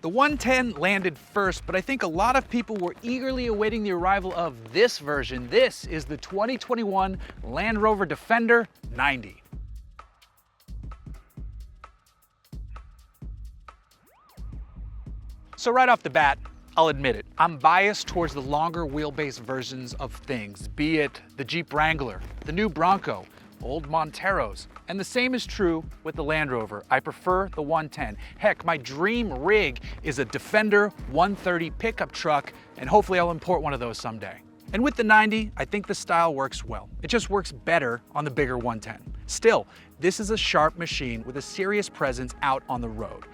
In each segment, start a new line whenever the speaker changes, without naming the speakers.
The 110 landed first, but I think a lot of people were eagerly awaiting the arrival of this version. This is the 2021 Land Rover Defender 90. So right off the bat, I'll admit it, I'm biased towards the longer wheelbase versions of things, be it the Jeep Wrangler, the new Bronco, old Monteros, and the same is true with the Land Rover. I prefer the 110. Heck, my dream rig is a Defender 130 pickup truck, and hopefully I'll import one of those someday. And with the 90, I think the style works well. It just works better on the bigger 110. Still, this is a sharp machine with a serious presence out on the road.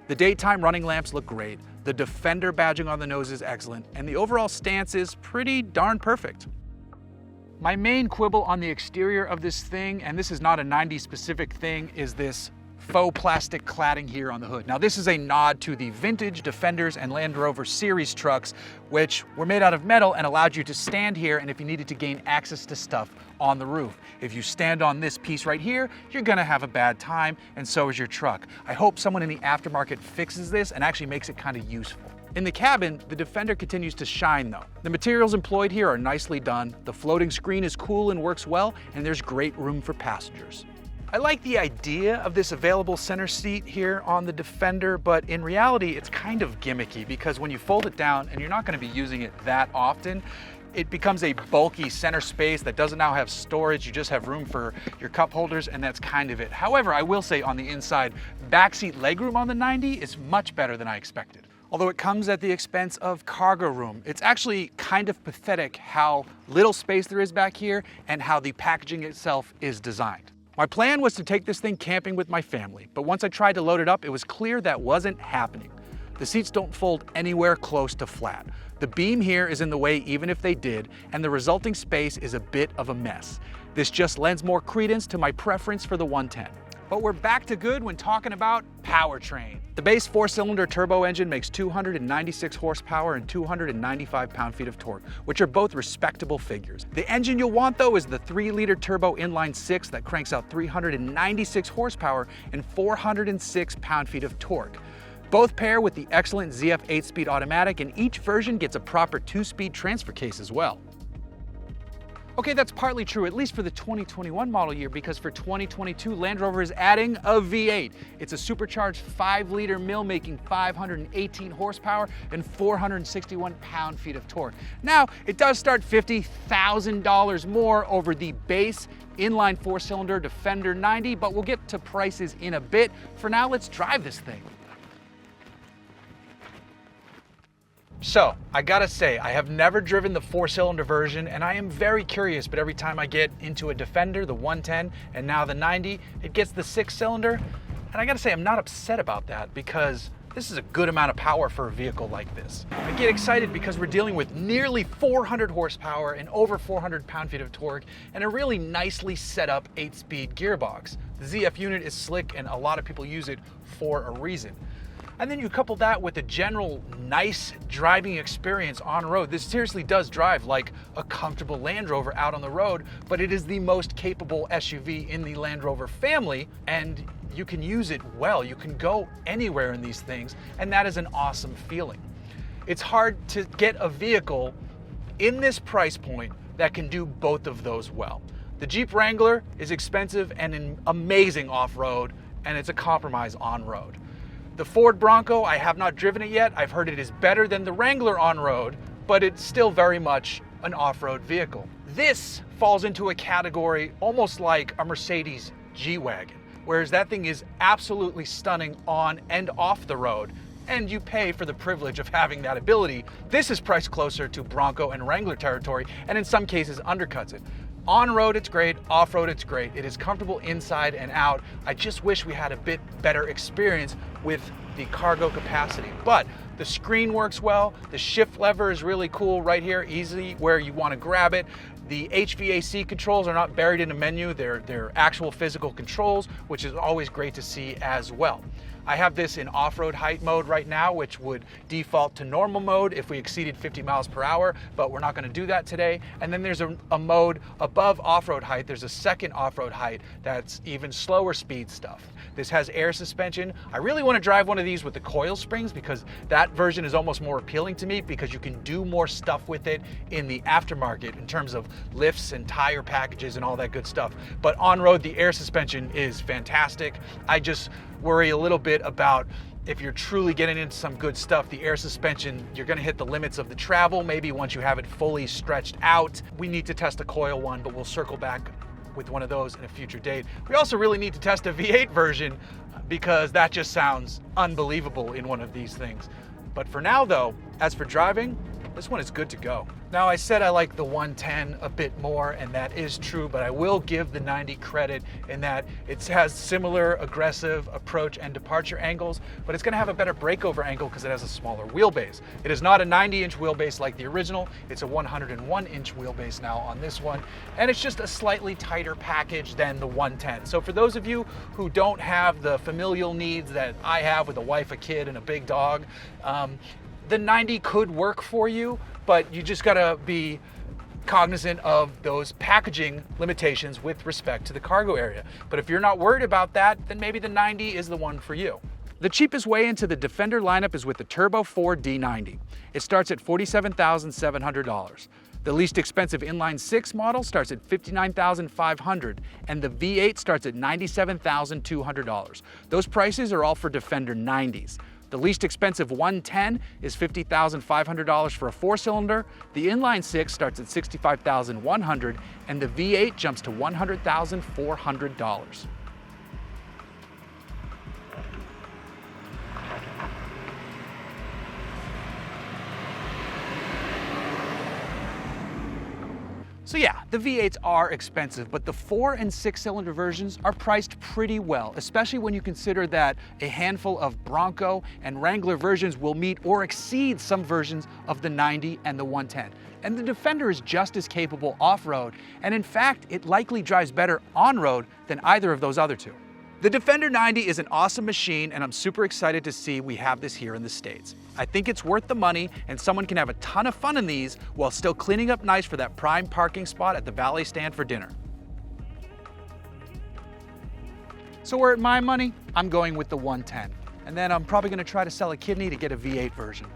The daytime running lamps look great, the Defender badging on the nose is excellent, and the overall stance is pretty darn perfect. My main quibble on the exterior of this thing, and this is not a 90 specific thing, is this faux plastic cladding here on the hood. Now this is a nod to the vintage Defenders and Land Rover series trucks, which were made out of metal and allowed you to stand here and if you needed to gain access to stuff on the roof. If you stand on this piece right here, you're gonna have a bad time, and so is your truck. I hope someone in the aftermarket fixes this and actually makes it kind of useful. In the cabin, the Defender continues to shine though. The materials employed here are nicely done, the floating screen is cool and works well, and there's great room for passengers. I like the idea of this available center seat here on the Defender, but in reality, it's kind of gimmicky because when you fold it down, and you're not gonna be using it that often, it becomes a bulky center space that doesn't now have storage. You just have room for your cup holders, and that's kind of it. However, I will say on the inside, backseat legroom on the 90 is much better than I expected. Although it comes at the expense of cargo room. It's actually kind of pathetic how little space there is back here and how the packaging itself is designed. My plan was to take this thing camping with my family, but once I tried to load it up, it was clear that wasn't happening. The seats don't fold anywhere close to flat. The beam here is in the way even if they did, and the resulting space is a bit of a mess. This just lends more credence to my preference for the 110. But we're back to good when talking about powertrain. The base 4-cylinder turbo engine makes 296 horsepower and 295 pound-feet of torque, which are both respectable figures. The engine you'll want though is the 3-liter turbo inline 6 that cranks out 396 horsepower and 406 pound-feet of torque. Both pair with the excellent ZF 8-speed automatic, and each version gets a proper 2-speed transfer case as well. Okay, that's partly true, at least for the 2021 model year, because for 2022, Land Rover is adding a V8. It's a supercharged 5-liter mill making 518 horsepower and 461 pound-feet of torque. Now, it does start $50,000 more over the base inline 4-cylinder Defender 90, but we'll get to prices in a bit. For now, let's drive this thing. So, I gotta say, I have never driven the 4-cylinder version, and I am very curious, but every time I get into a Defender, the 110, and now the 90, it gets the 6-cylinder, and I gotta say, I'm not upset about that, because this is a good amount of power for a vehicle like this. I get excited because we're dealing with nearly 400 horsepower and over 400 pound-feet of torque, and a really nicely set up 8-speed gearbox. The ZF unit is slick, and a lot of people use it for a reason. And then you couple that with a general nice driving experience on road. This seriously does drive like a comfortable Land Rover out on the road, but it is the most capable SUV in the Land Rover family, and you can use it well. You can go anywhere in these things, and that is an awesome feeling. It's hard to get a vehicle in this price point that can do both of those well. The Jeep Wrangler is expensive and an amazing off-road, and it's a compromise on-road. The Ford Bronco, I have not driven it yet. I've heard it is better than the Wrangler on-road, but it's still very much an off-road vehicle. This falls into a category almost like a Mercedes G-Wagon, whereas that thing is absolutely stunning on and off the road, and you pay for the privilege of having that ability. This is priced closer to Bronco and Wrangler territory, and in some cases undercuts it. On-road, it's great. Off-road, it's great. It is comfortable inside and out. I just wish we had a bit better experience with the cargo capacity. But the screen works well. The shift lever is really cool right here, easy where you want to grab it. The HVAC controls are not buried in a menu. They're actual physical controls, which is always great to see as well. I have this in off-road height mode right now, which would default to normal mode if we exceeded 50 miles per hour, but we're not gonna do that today. And then there's a mode above off-road height. There's a second off-road height that's even slower speed stuff. This has air suspension. I really wanna drive one of these with the coil springs because that version is almost more appealing to me because you can do more stuff with it in the aftermarket in terms of lifts and tire packages and all that good stuff. But on-road, the air suspension is fantastic. I just worry a little bit about if you're truly getting into some good stuff, the air suspension, you're gonna hit the limits of the travel, maybe once you have it fully stretched out. We need to test a coil one, but we'll circle back with one of those in a future date. We also really need to test a V8 version because that just sounds unbelievable in one of these things. But for now though, as for driving, this one is good to go. Now I said I like the 110 a bit more, and that is true, but I will give the 90 credit in that it has similar aggressive approach and departure angles, but it's gonna have a better breakover angle because it has a smaller wheelbase. It is not a 90-inch wheelbase like the original, it's a 101-inch wheelbase now on this one, and it's just a slightly tighter package than the 110. So for those of you who don't have the familial needs that I have with a wife, a kid, and a big dog, the 90 could work for you, but you just gotta be cognizant of those packaging limitations with respect to the cargo area. But if you're not worried about that, then maybe the 90 is the one for you. The cheapest way into the Defender lineup is with the Turbo 4 D90. It starts at $47,700. The least expensive inline 6 model starts at $59,500, and the V8 starts at $97,200. Those prices are all for Defender 90s. The least expensive 110 is $50,500 for a 4-cylinder. The inline 6 starts at $65,100, and the V8 jumps to $100,400. So yeah, the V8s are expensive, but the 4 and 6-cylinder versions are priced pretty well, especially when you consider that a handful of Bronco and Wrangler versions will meet or exceed some versions of the 90 and the 110. And the Defender is just as capable off-road, and in fact, it likely drives better on-road than either of those other two. The Defender 90 is an awesome machine, and I'm super excited to see we have this here in the States. I think it's worth the money, and someone can have a ton of fun in these while still cleaning up nice for that prime parking spot at the valet stand for dinner. So where at my money, I'm going with the 110. And then I'm probably gonna try to sell a kidney to get a V8 version.